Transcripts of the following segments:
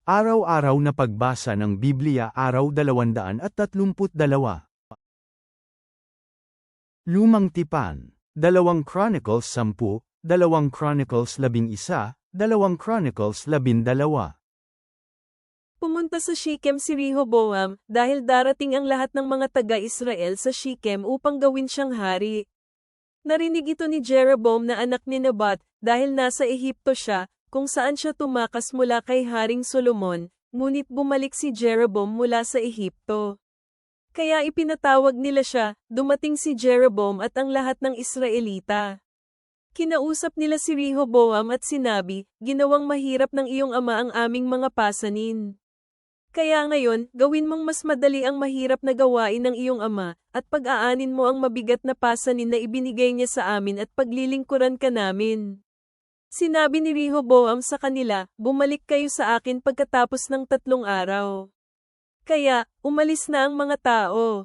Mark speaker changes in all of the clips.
Speaker 1: Araw-araw na pagbasa ng Biblia Araw 232. Lumang Tipan, 2 Chronicles 10, 2 Chronicles 11, 2 Chronicles 12.
Speaker 2: Pumunta sa Shechem si Rehoboam, dahil darating ang lahat ng mga taga-Israel sa Shechem upang gawin siyang hari. Narinig ito ni Jeroboam na anak ni Nebat, dahil nasa Ehipto siya, kung saan siya tumakas mula kay Haring Solomon, ngunit bumalik si Jeroboam mula sa Ehipto. Kaya ipinatawag nila siya, dumating si Jeroboam at ang lahat ng Israelita. Kinausap nila si Rehoboam at sinabi, ginawang mahirap ng iyong ama ang aming mga pasanin. Kaya ngayon, gawin mong mas madali ang mahirap na gawain ng iyong ama, at pag-aanin mo ang mabigat na pasanin na ibinigay niya sa amin at paglilingkuran ka namin. Sinabi ni Rehoboam sa kanila, bumalik kayo sa akin pagkatapos ng 3 araw. Kaya, umalis na ang mga tao.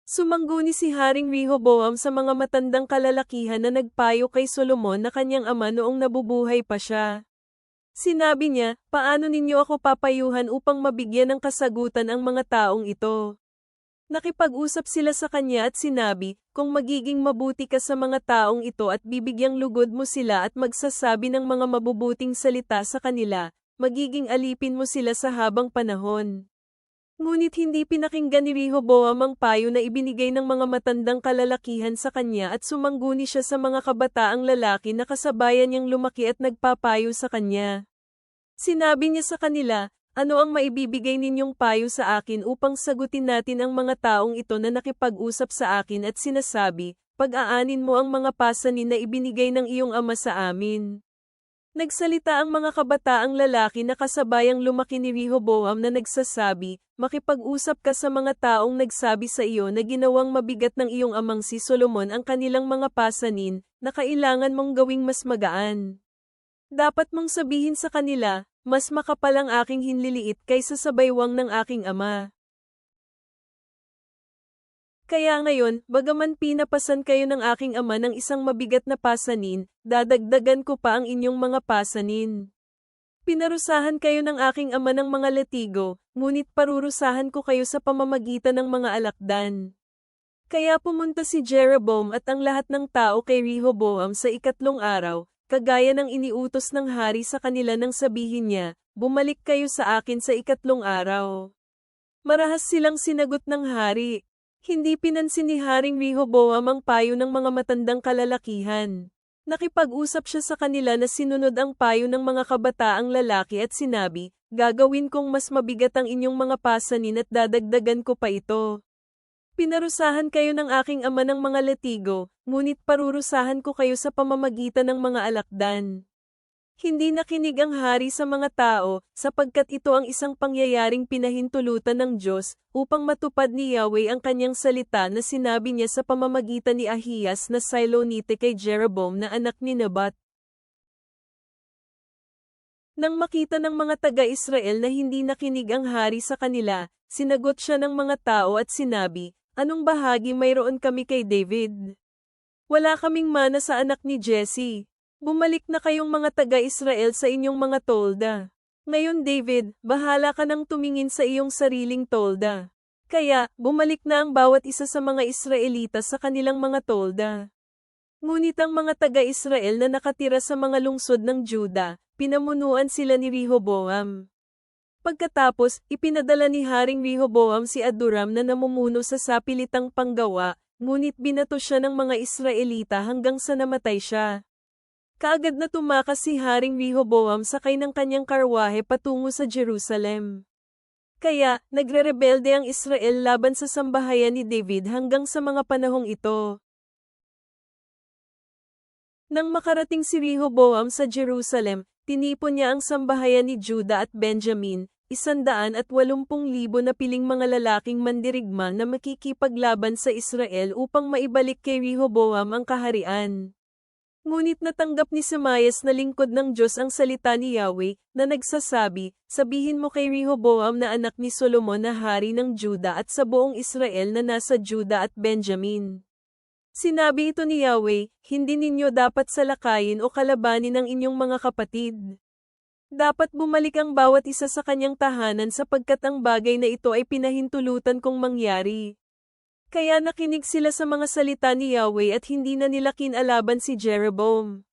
Speaker 2: Sumangguni si Haring Rehoboam sa mga matandang kalalakihan na nagpayo kay Solomon na kanyang ama noong nabubuhay pa siya. Sinabi niya, paano ninyo ako papayuhan upang mabigyan ng kasagutan ang mga taong ito? Nakipag-usap sila sa kanya at sinabi, kung magiging mabuti ka sa mga taong ito at bibigyang lugod mo sila at magsasabi ng mga mabubuting salita sa kanila, magiging alipin mo sila sa habang panahon. Ngunit hindi pinakinggan ni Rehoboam ang payo na ibinigay ng mga matandang kalalakihan sa kanya at sumangguni siya sa mga kabataang lalaki na kasabayan niyang lumaki at nagpapayo sa kanya. Sinabi niya sa kanila, ano ang maibibigay ninyong payo sa akin upang sagutin natin ang mga taong ito na nakipag-usap sa akin at sinasabi, pag-aanin mo ang mga pasanin na ibinigay ng iyong ama sa amin. Nagsalita ang mga kabataang lalaki na kasabayang lumaki ni Rehoboam na nagsasabi, makipag-usap ka sa mga taong nagsabi sa iyo na ginawang mabigat ng iyong amang si Solomon ang kanilang mga pasanin, na kailangan mong gawing mas magaan. Dapat mong sabihin sa kanila, mas makapal ang aking hinliliit kaysa sa baywang ng aking ama. Kaya ngayon, bagaman pinapasan kayo ng aking ama ng isang mabigat na pasanin, dadagdagan ko pa ang inyong mga pasanin. Pinarusahan kayo ng aking ama ng mga latigo, ngunit parurusahan ko kayo sa pamamagitan ng mga alakdan. Kaya pumunta si Jeroboam at ang lahat ng tao kay Rehoboam sa 3 araw, kagaya ng iniutos ng hari sa kanila nang sabihin niya, bumalik kayo sa akin sa 3 araw. Marahas silang sinagot ng hari. Hindi pinansin ni Haring Rehoboam ang payo ng mga matandang kalalakihan. Nakipag-usap siya sa kanila na sinunod ang payo ng mga kabataang lalaki at sinabi, gagawin kong mas mabigat ang inyong mga pasanin at dadagdagan ko pa ito. Pinarusahan kayo ng aking ama ng mga latigo, ngunit parurusahan ko kayo sa pamamagitan ng mga alakdan. Hindi nakinig ang hari sa mga tao, sapagkat ito ang isang pangyayaring pinahintulutan ng Diyos, upang matupad ni Yahweh ang kanyang salita na sinabi niya sa pamamagitan ni Ahiyas na Silonite kay Jeroboam na anak ni Nebat. Nang makita ng mga taga-Israel na hindi nakinig ang hari sa kanila, sinagot siya ng mga tao at sinabi, anong bahagi mayroon kami kay David? Wala kaming mana sa anak ni Jesse. Bumalik na kayong mga taga-Israel sa inyong mga tolda. Ngayon David, bahala ka nang tumingin sa iyong sariling tolda. Kaya, bumalik na ang bawat isa sa mga Israelita sa kanilang mga tolda. Ngunit ang mga taga-Israel na nakatira sa mga lungsod ng Juda, pinamunuan sila ni Rehoboam. Pagkatapos, ipinadala ni Haring Rehoboam si Adoram na namumuno sa sapilitang panggawa, ngunit binato siya ng mga Israelita hanggang sa namatay siya. Kaagad na tumakas si Haring Rehoboam sakay ng kanyang karwahe patungo sa Jerusalem. Kaya, nagrerebelde ang Israel laban sa sambahayan ni David hanggang sa mga panahong ito. Nang makarating si Rehoboam sa Jerusalem, tinipon niya ang sambahayan ni Juda at Benjamin, 180,000 na piling mga lalaking mandirigma na makikipaglaban sa Israel upang maibalik kay Rehoboam ang kaharian. Ngunit natanggap ni Semayas na lingkod ng Diyos ang salita ni Yahweh, na nagsasabi, sabihin mo kay Rehoboam na anak ni Solomon na hari ng Juda at sa buong Israel na nasa Juda at Benjamin. Sinabi ito ni Yahweh, hindi ninyo dapat salakayin o kalabanin ang inyong mga kapatid. Dapat bumalik ang bawat isa sa kanyang tahanan sapagkat ang bagay na ito ay pinahintulutan kong mangyari. Kaya nakinig sila sa mga salita ni Yahweh at hindi na nila kinalaban si Jeroboam.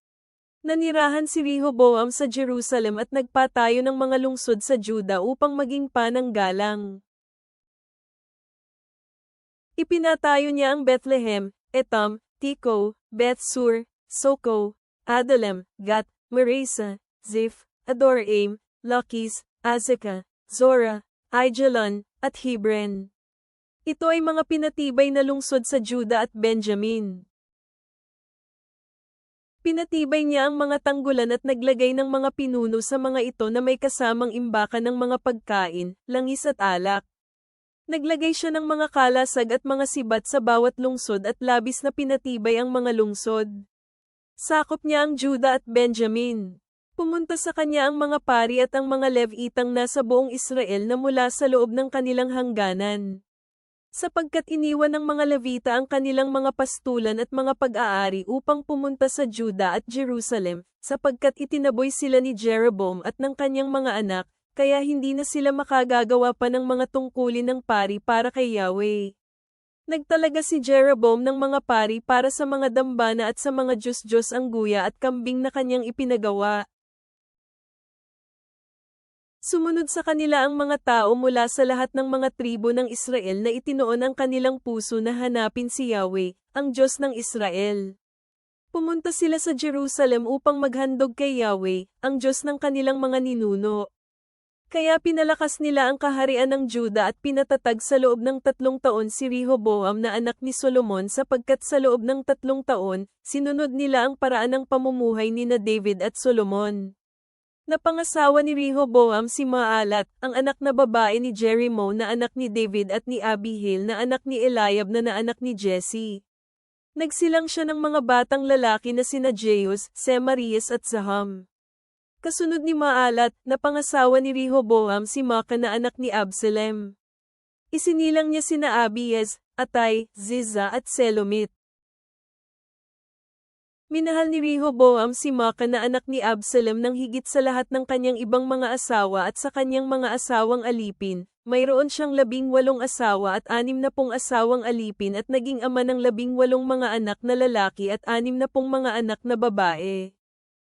Speaker 2: Nanirahan si Rehoboam sa Jerusalem at nagpatayo ng mga lungsod sa Juda upang maging pananggalang. Ipinatayo niya ang Bethlehem, Etam, Tiko, Bethsur, Soko, Adullam, Gat, Maresa, Ziph, Adoraim, Lakis, Azekah, Zora, Aijalon, at Hebron. Ito ay mga pinatibay na lungsod sa Juda at Benjamin. Pinatibay niya ang mga tanggulan at naglagay ng mga pinuno sa mga ito na may kasamang imbakan ng mga pagkain, langis at alak. Naglagay siya ng mga kalasag at mga sibat sa bawat lungsod at labis na pinatibay ang mga lungsod. Sakop niya ang Juda at Benjamin. Pumunta sa kanya ang mga pari at ang mga Levitang nasa buong Israel na mula sa loob ng kanilang hangganan. Sapagkat iniwan ng mga Levita ang kanilang mga pastulan at mga pag-aari upang pumunta sa Juda at Jerusalem, sapagkat itinaboy sila ni Jeroboam at ng kanyang mga anak, kaya hindi na sila makagagawa pa ng mga tungkulin ng pari para kay Yahweh. Nagtalaga si Jeroboam ng mga pari para sa mga dambana at sa mga Diyos-Diyos ang guya at kambing na kanyang ipinagawa. Sumunod sa kanila ang mga tao mula sa lahat ng mga tribo ng Israel na itinoon ang kanilang puso na hanapin si Yahweh, ang Diyos ng Israel. Pumunta sila sa Jerusalem upang maghandog kay Yahweh, ang Diyos ng kanilang mga ninuno. Kaya pinalakas nila ang kaharian ng Juda at pinatatag sa loob ng 3 taon si Rehoboam na anak ni Solomon sapagkat sa loob ng 3 taon, sinunod nila ang paraan ng pamumuhay ni na David at Solomon. Napangasawa ni Rehoboam si Maalat, ang anak na babae ni Jerimoth na anak ni David at ni Abihail na anak ni Eliab na anak ni Jesse. Nagsilang siya ng mga batang lalaki na sina Jeus, Semarias at Zaham. Kasunod ni Maalat, napangasawa ni Rehoboam si Maacah na anak ni Absalom. Isinilang niya sina Abiez, Atay, Ziza at Selomit. Minahal ni Rehoboam si Maacah na anak ni Absalom ng higit sa lahat ng kanyang ibang mga asawa at sa kanyang mga asawang alipin. Mayroon siyang 18 asawa at 60 asawang alipin at naging ama ng 18 mga anak na lalaki at 60 mga anak na babae.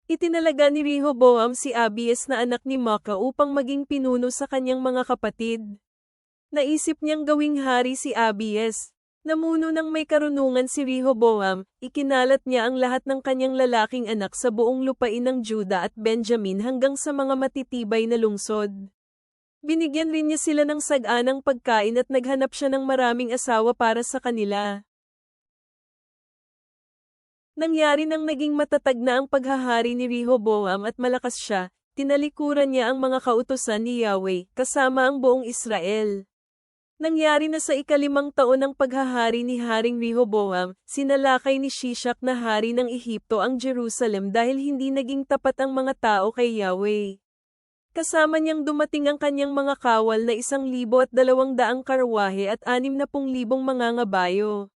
Speaker 2: Itinalaga ni Rehoboam si Abias na anak ni Maacah upang maging pinuno sa kanyang mga kapatid. Naisip niyang gawing hari si Abias. Namuno ng may karunungan si Rehoboam, ikinalat niya ang lahat ng kanyang lalaking anak sa buong lupain ng Juda at Benjamin hanggang sa mga matitibay na lungsod. Binigyan rin niya sila ng saganang pagkain at naghanap siya ng maraming asawa para sa kanila. Nangyari nang naging matatag na ang paghahari ni Rehoboam at malakas siya, tinalikuran niya ang mga kautusan ni Yahweh, kasama ang buong Israel. Nangyari na sa 5 taon ng paghahari ni Haring Rehoboam, sinalakay ni Shishak na hari ng Ehipto ang Jerusalem dahil hindi naging tapat ang mga tao kay Yahweh. Kasama niyang dumating ang kanyang mga kawal na 1,200 karwahe at 60,000 mga ngabayo.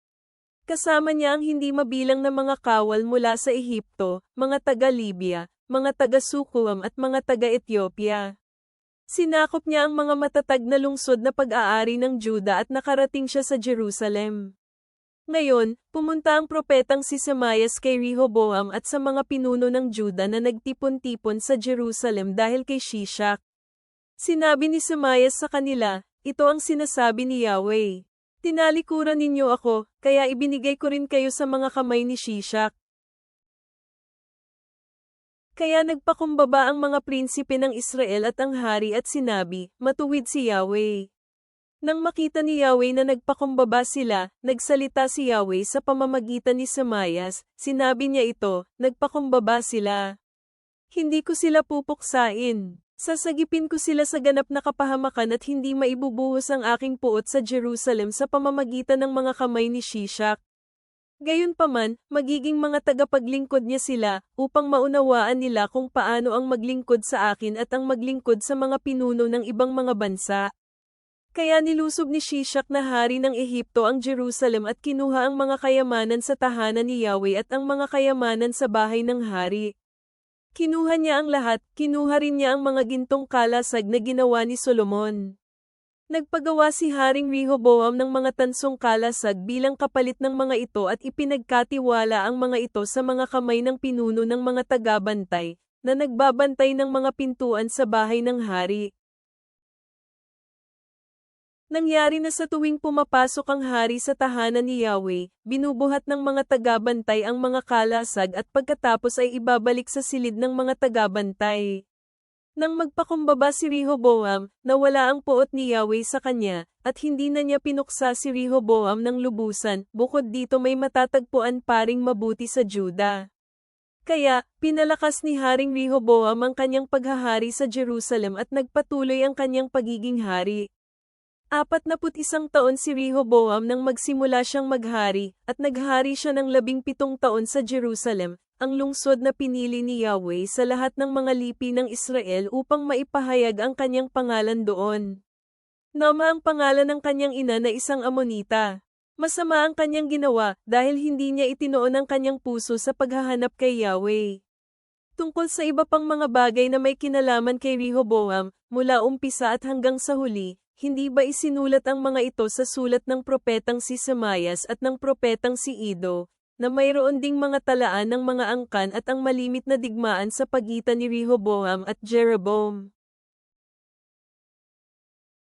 Speaker 2: Kasama niya ang hindi mabilang na mga kawal mula sa Ehipto, mga taga-Libya, mga taga-Sukuam at mga taga-Ethiopia. Sinakop niya ang mga matatag na lungsod na pag-aari ng Juda at nakarating siya sa Jerusalem. Ngayon, pumunta ang propetang si Semaias kay Rehoboam at sa mga pinuno ng Juda na nagtipon-tipon sa Jerusalem dahil kay Shishak. Sinabi ni Semaias sa kanila, "Ito ang sinasabi ni Yahweh. Tinalikuran ninyo ako, kaya ibinigay ko rin kayo sa mga kamay ni Shishak." Kaya nagpakumbaba ang mga prinsipe ng Israel at ang hari at sinabi, "Matuwid si Yahweh." Nang makita ni Yahweh na nagpakumbaba sila, nagsalita si Yahweh sa pamamagitan ni Semaias, sinabi niya ito, "Nagpakumbaba sila. Hindi ko sila pupuksain. Sasagipin ko sila sa ganap na kapahamakan at hindi maibubuhos ang aking puot sa Jerusalem sa pamamagitan ng mga kamay ni Shishak." Gayunpaman, magiging mga tagapaglingkod niya sila, upang maunawaan nila kung paano ang maglingkod sa akin at ang maglingkod sa mga pinuno ng ibang mga bansa. Kaya nilusob ni Shishak na hari ng Ehipto ang Jerusalem at kinuha ang mga kayamanan sa tahanan ni Yahweh at ang mga kayamanan sa bahay ng hari. Kinuha niya ang lahat, kinuha rin niya ang mga gintong kalasag na ginawa ni Solomon. Nagpagawa si Haring Rehoboam ng mga tansong kalasag bilang kapalit ng mga ito at ipinagkatiwala ang mga ito sa mga kamay ng pinuno ng mga tagabantay, na nagbabantay ng mga pintuan sa bahay ng hari. Nangyari na sa tuwing pumapasok ang hari sa tahanan ni Yahweh, binubuhat ng mga tagabantay ang mga kalasag at pagkatapos ay ibabalik sa silid ng mga tagabantay. Nang magpakumbaba si Rehoboam, nawala ang puot ni Yahweh sa kanya, at hindi na niya pinuksa si Rehoboam ng lubusan, bukod dito may matatagpuan paring mabuti sa Juda. Kaya, pinalakas ni Haring Rehoboam ang kanyang paghahari sa Jerusalem at nagpatuloy ang kanyang pagiging hari. 41 taon si Rehoboam nang magsimula siyang maghari, at naghari siya ng 17 taon sa Jerusalem, ang lungsod na pinili ni Yahweh sa lahat ng mga lipi ng Israel upang maipahayag ang kanyang pangalan doon. Nama ang pangalan ng kanyang ina na isang Amonita. Masama ang kanyang ginawa dahil hindi niya itinoon ang kanyang puso sa paghahanap kay Yahweh. Tungkol sa iba pang mga bagay na may kinalaman kay Rehoboam, mula umpisa at hanggang sa huli, hindi ba isinulat ang mga ito sa sulat ng propetang si Semayas at ng propetang si Ido, na mayroon ding mga talaan ng mga angkan at ang malimit na digmaan sa pagitan ni Rehoboam at Jeroboam?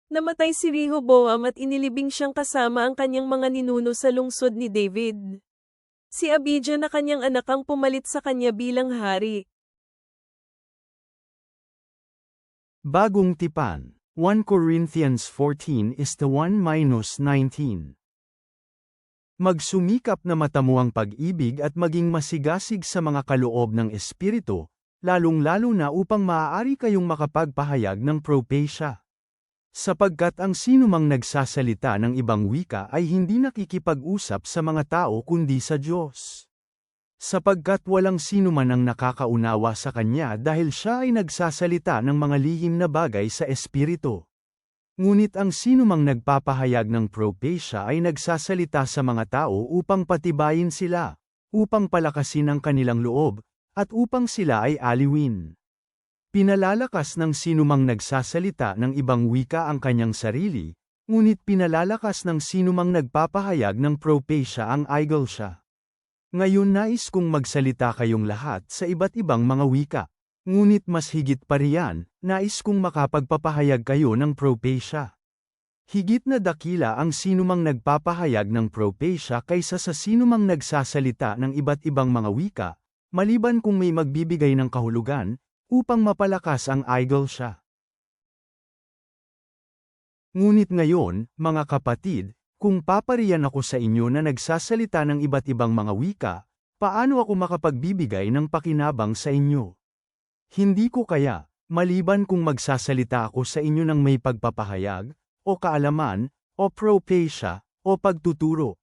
Speaker 2: Namatay si Rehoboam at inilibing siyang kasama ang kanyang mga ninuno sa lungsod ni David. Si Abijah na kanyang anak ang pumalit sa kanya bilang hari.
Speaker 1: Bagong tipan, 1 Corinthians 14:1-19. Magsumikap na matamuang pag-ibig at maging masigasig sa mga kaloob ng Espiritu, lalong-lalo na upang maaari kayong makapagpahayag ng propesya. Sapagkat ang sinumang nagsasalita ng ibang wika ay hindi nakikipag-usap sa mga tao kundi sa Diyos. Sapagkat walang sinuman ang nakakaunawa sa kanya dahil siya ay nagsasalita ng mga lihim na bagay sa Espiritu. Ngunit ang sinumang nagpapahayag ng propesya ay nagsasalita sa mga tao upang patibayin sila, upang palakasin ang kanilang loob, at upang sila ay aliwin. Pinalalakas ng sinumang nagsasalita ng ibang wika ang kanyang sarili, ngunit pinalalakas ng sinumang nagpapahayag ng propesya ang iglesia. Ngayon nais kong magsalita kayong lahat sa iba't ibang mga wika, ngunit mas higit pa riyan, nais kong makapagpapahayag kayo ng propesya. Higit na dakila ang sinumang nagpapahayag ng propesya kaysa sa sinumang nagsasalita ng iba't ibang mga wika, maliban kung may magbibigay ng kahulugan, upang mapalakas ang iglesia. Ngunit ngayon, mga kapatid, kung papariyan ako sa inyo na nagsasalita ng iba't ibang mga wika, paano ako makapagbibigay ng pakinabang sa inyo? Hindi ko kaya, maliban kung magsasalita ako sa inyo ng may pagpapahayag, o kaalaman, o propesya, o pagtuturo.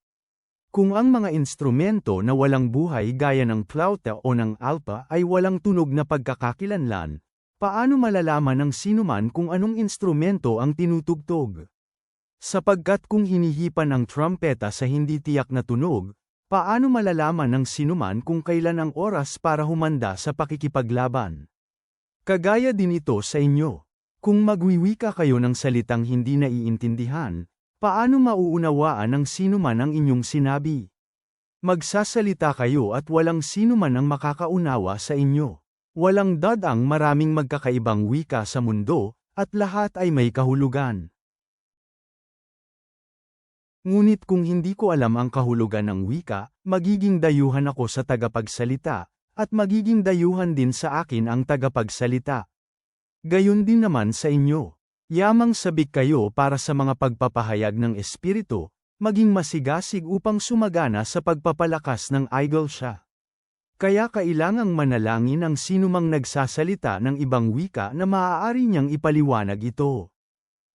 Speaker 1: Kung ang mga instrumento na walang buhay gaya ng flauta o ng alpa ay walang tunog na pagkakakilanlan, paano malalaman ng sinuman kung anong instrumento ang tinutugtog? Sapagkat kung hinihipan ang trumpeta sa hindi tiyak na tunog, paano malalaman ng sinuman kung kailan ang oras para humanda sa pakikipaglaban? Kagaya din ito sa inyo. Kung magwiwika kayo ng salitang hindi naiintindihan, paano mauunawaan ng sinuman ang inyong sinabi? Magsasalita kayo at walang sinuman ang makakaunawa sa inyo. Walang dadang maraming magkakaibang wika sa mundo, at lahat ay may kahulugan. Ngunit kung hindi ko alam ang kahulugan ng wika, magiging dayuhan ako sa tagapagsalita, at magiging dayuhan din sa akin ang tagapagsalita. Gayon din naman sa inyo. Yamang sabik kayo para sa mga pagpapahayag ng Espiritu, maging masigasig upang sumagana sa pagpapalakas ng iglesia. Kaya kailangang manalangin ang sinumang nagsasalita ng ibang wika na maaari niyang ipaliwanag ito.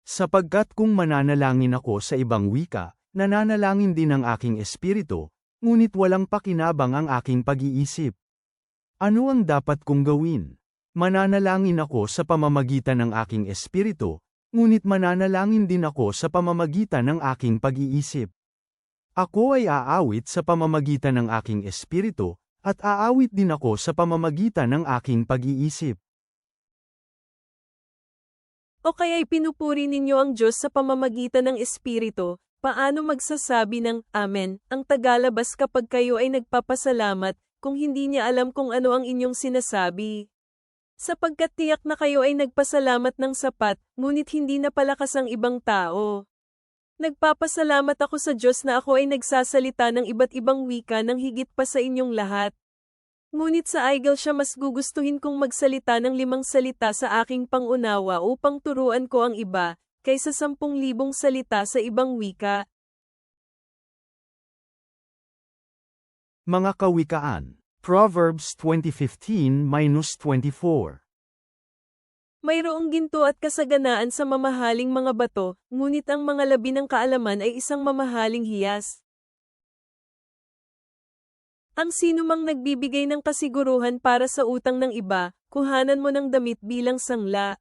Speaker 1: Sapagkat kung mananalangin ako sa ibang wika, nananalangin din ang aking espiritu, ngunit walang pakinabang ang aking pag-iisip. Ano ang dapat kong gawin? Mananalangin ako sa pamamagitan ng aking espiritu, ngunit mananalangin din ako sa pamamagitan ng aking pag-iisip. Ako ay aawit sa pamamagitan ng aking espiritu, at aawit din ako sa pamamagitan ng aking pag-iisip.
Speaker 2: O kaya'y pinupuri ninyo ang Diyos sa pamamagitan ng Espiritu, paano magsasabi ng Amen ang tagalabas kapag kayo ay nagpapasalamat, kung hindi niya alam kung ano ang inyong sinasabi? Sapagkat tiyak na kayo ay nagpasalamat ng sapat, ngunit hindi napalakas ang ibang tao. Nagpapasalamat ako sa Diyos na ako ay nagsasalita ng iba't ibang wika ng higit pa sa inyong lahat. Ngunit sa Igel siya mas gugustuhin kong magsalita ng 5 salita sa aking pangunawa upang turuan ko ang iba, kaysa 10,000 salita sa ibang wika.
Speaker 1: Mga kawikaan. Proverbs 20:15-24.
Speaker 2: Mayroong ginto at kasaganaan sa mamahaling mga bato, ngunit ang mga labi ng kaalaman ay isang mamahaling hiyas. Ang sinumang nagbibigay ng kasiguruhan para sa utang ng iba, kuhanan mo ng damit bilang sangla.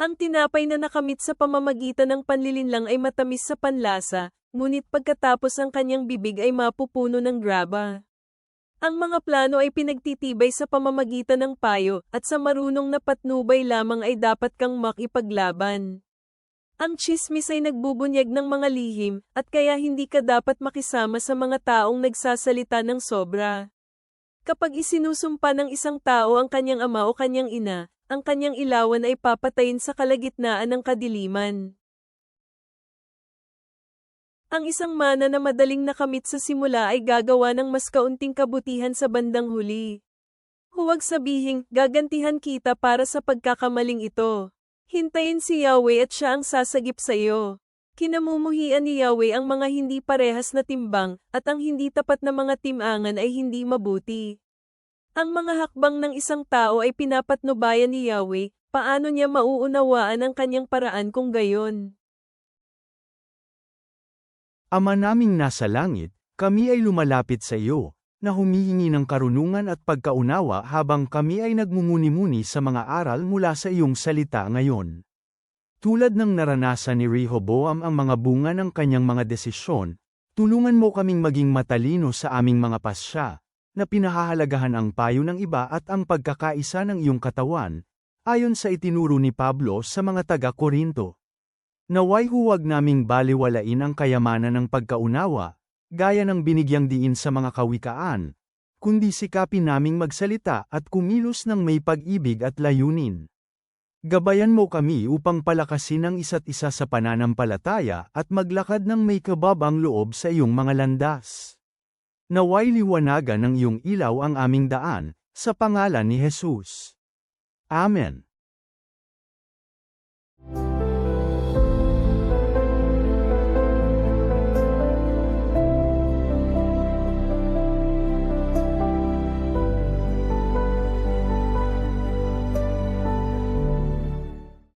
Speaker 2: Ang tinapay na nakamit sa pamamagitan ng panlilinlang ay matamis sa panlasa, ngunit pagkatapos ang kanyang bibig ay mapupuno ng graba. Ang mga plano ay pinagtitibay sa pamamagitan ng payo, at sa marunong na patnubay lamang ay dapat kang makipaglaban. Ang tsismis ay nagbubunyag ng mga lihim, at kaya hindi ka dapat makisama sa mga taong nagsasalita ng sobra. Kapag isinusumpa ng isang tao ang kanyang ama o kanyang ina, ang kanyang ilawan ay papatayin sa kalagitnaan ng kadiliman. Ang isang mana na madaling nakamit sa simula ay gagawa ng mas kaunting kabutihan sa bandang huli. Huwag sabihing, gagantihan kita para sa pagkakamaling ito. Hintayin si Yahweh at siya ang sasagip sa iyo. Kinamumuhian ni Yahweh ang mga hindi parehas na timbang, at ang hindi tapat na mga timangan ay hindi mabuti. Ang mga hakbang ng isang tao ay pinapatnubayan ni Yahweh, paano niya mauunawaan ang kanyang paraan kung gayon?
Speaker 1: Ama naming nasa langit, kami ay lumalapit sa iyo, na humihingi ng karunungan at pagkaunawa habang kami ay nagmumuni-muni sa mga aral mula sa iyong salita ngayon. Tulad ng naranasan ni Rehoboam ang mga bunga ng kanyang mga desisyon, tulungan mo kaming maging matalino sa aming mga pasya, na pinahahalagahan ang payo ng iba at ang pagkakaisa ng iyong katawan, ayon sa itinuro ni Pablo sa mga taga-Korinto. Naway huwag naming baliwalain ang kayamanan ng pagkaunawa, gaya ng binigyang diin sa mga kawikaan, kundi sikapin naming magsalita at kumilos ng may pag-ibig at layunin. Gabayan mo kami upang palakasin ang isa't isa sa pananampalataya at maglakad ng may kababang loob sa iyong mga landas. Naway liwanagan ng iyong ilaw ang aming daan, sa pangalan ni Jesus. Amen.